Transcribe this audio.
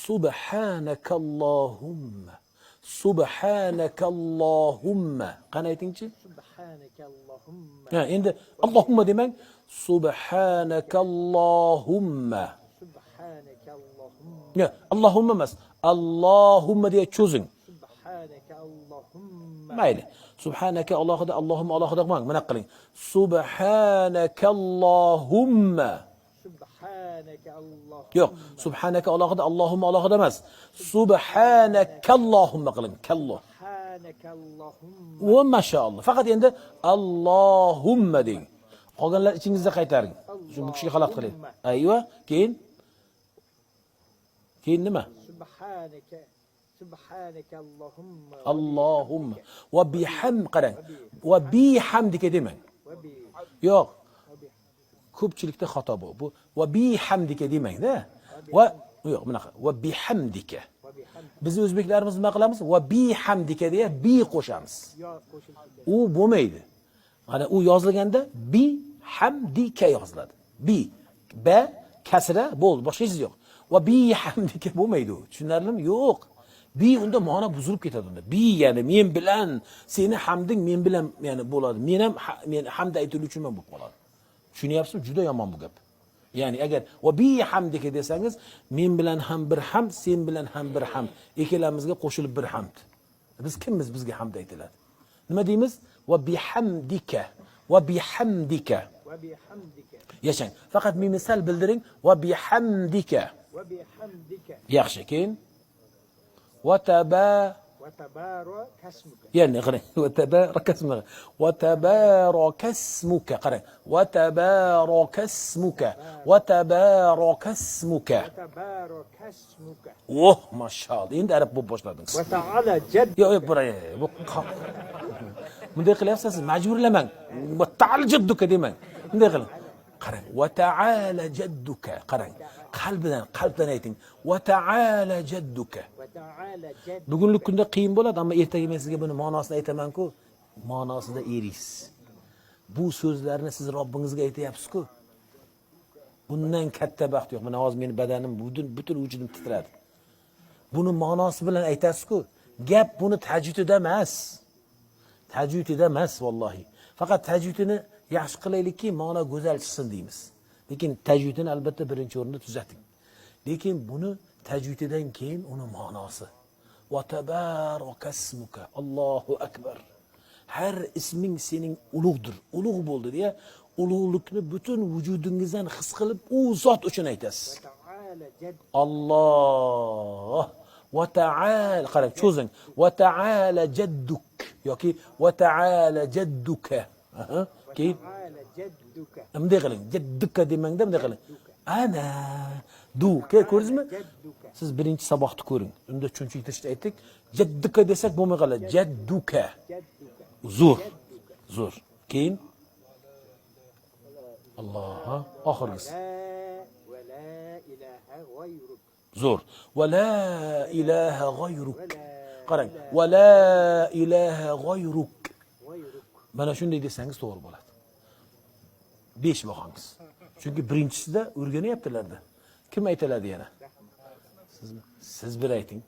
Subhanakallahumma. Subhanakallahumma. Qani aytingchi? Subhanakallahumma. Ha, endi Allohumma demang. Subhanakallahumma. Subhanakallahumma. Ya, Allohumma emas. Allohumma deya cho'zing. Subhanakallahumma. Mayli. Subhanaka Allohida Allohumma Allohida qilmang. Mana qiling. Subhanakallahumma. Subhanakallahumma. Yo'q, subhanaka Allohida Allohumma Allohida emas. Subhanakallahumma qiling. Kalloh. Subhanakallahumma. Va mashaalloh. Faqat endi Allohumma deng. Qolganlar ichingizda qaytaring. Shu bu kishiga xalaqit qiling. Ayva, keyin nima? Subhanaka. Subhanakallahumma. Allohumma va biham qarang. Va bihamdika demang. Yo'q. Ko'pchilikda xato bu. Bu va bihamdika demang-da. Va yo'q, bunaqa. Va bihamdika. Biz o'zbeklarimiz nima qilamiz? Va bihamdika deya bi qo'shamiz. U bo'lmaydi. Mana u yozilganda bi hamdika yoziladi. Bi ba kasra bo'ldi, boshqa hech yo'q. Va bi hamdika bo'lmaydi u. Tushunarlimi? Yo'q. Bi unda ma'no buzilib ketadi unda. Bi ya'ni men bilan, seni hamding men bilan ya'ni bo'ladi. Men ham men hamd aytuvchiman bo'lib qoladi. Tushunyapsizmi? Juda yomon bu gap. Ya'ni agar va bi hamdika desangiz, men bilan ham bir hamd, sen bilan ham bir hamd, ikkalamizga qo'shilib bir hamd. Biz kimmiz? Bizga hamd aytiladi. Nima deymiz? Va bihamdika. Va bihamdika. Va bihamdika. Yashang. Faqat misal bildiring. Va bihamdika. Va bihamdika. Yaxshi, keyin Va tabarakasmuka. Yani qarang. Va tabarakasmuka. Va tabarakasmuka. Qarang. Va tabarakasmuka. Va tabarakasmuka. Tabarakasmuka. Oh, mashaalloh. Endi arab bo'lib boshladingiz. Va ta'ala jadd. Yo'q, bu bunday qilyapsiz, majburlamang. Va ta'ala jadduka demang. Bunday qiling. Qarang. Va ta'ala jadduka. Qarang. Qalbdan ayting. Va ta'ala jadduka. Va ta'ala jadd. Bugunlik kunda qiyin bo'ladi, ammo ertaga men sizga buni ma'nosini aytaman-ku. Ma'nosida erisiz. Bu so'zlarni siz Robbingizga aytayapsiz-ku. Bundan katta baxt yo'q. Mana hozir meni badanim, butun vujudim titradi. Buni ma'nosi bilan aytasiz-ku. Gap buni tajvidida emas. Tajvidida emas vallahi. Faqat tajvidini yaxshi qilaylikki, ma'no go'zal chiqsin deymiz. Lekin tajvidini albatta birinchi o'rinda tuzating. Lekin buni tajvididan keyin uni ma'nosi. Va tabarakasmuka. Allohu akbar. Har isming sening ulug'dir. Ulug' bo'ldi deya, ulug'likni butun vujudingizdan his qilib, u zot uchun aytasiz. Ta'ala jadd. Alloh va ta'ala qarang, cho'zing. Va ta'ala jadduk yoki va ta'ala jadduka. Keyin Ta'ala jadduka. bunday qiling. Jadduka demangda bunday qiling. Ana du. Ko'rdingizmi? Siz birinchi saboqni ko'ring. Unda tushuntirishda aytdik. Jadduka desak bo'lmay qoladi. Jadduka. Jadduka. Zo'r. Keyin Alloh, oxirgisi. Va la ilaha g'ayruk. Zo'r. Va la ilaha g'ayruk. Qarang. Va la ilaha g'ayruk. Mana shunday desangiz to'g'ri bo'ladi. 5 bo'lgangiz. Chunki birinchisida o'rganyaptilarda. Kim aytiladi yana? Sizmi? Siz bir ayting.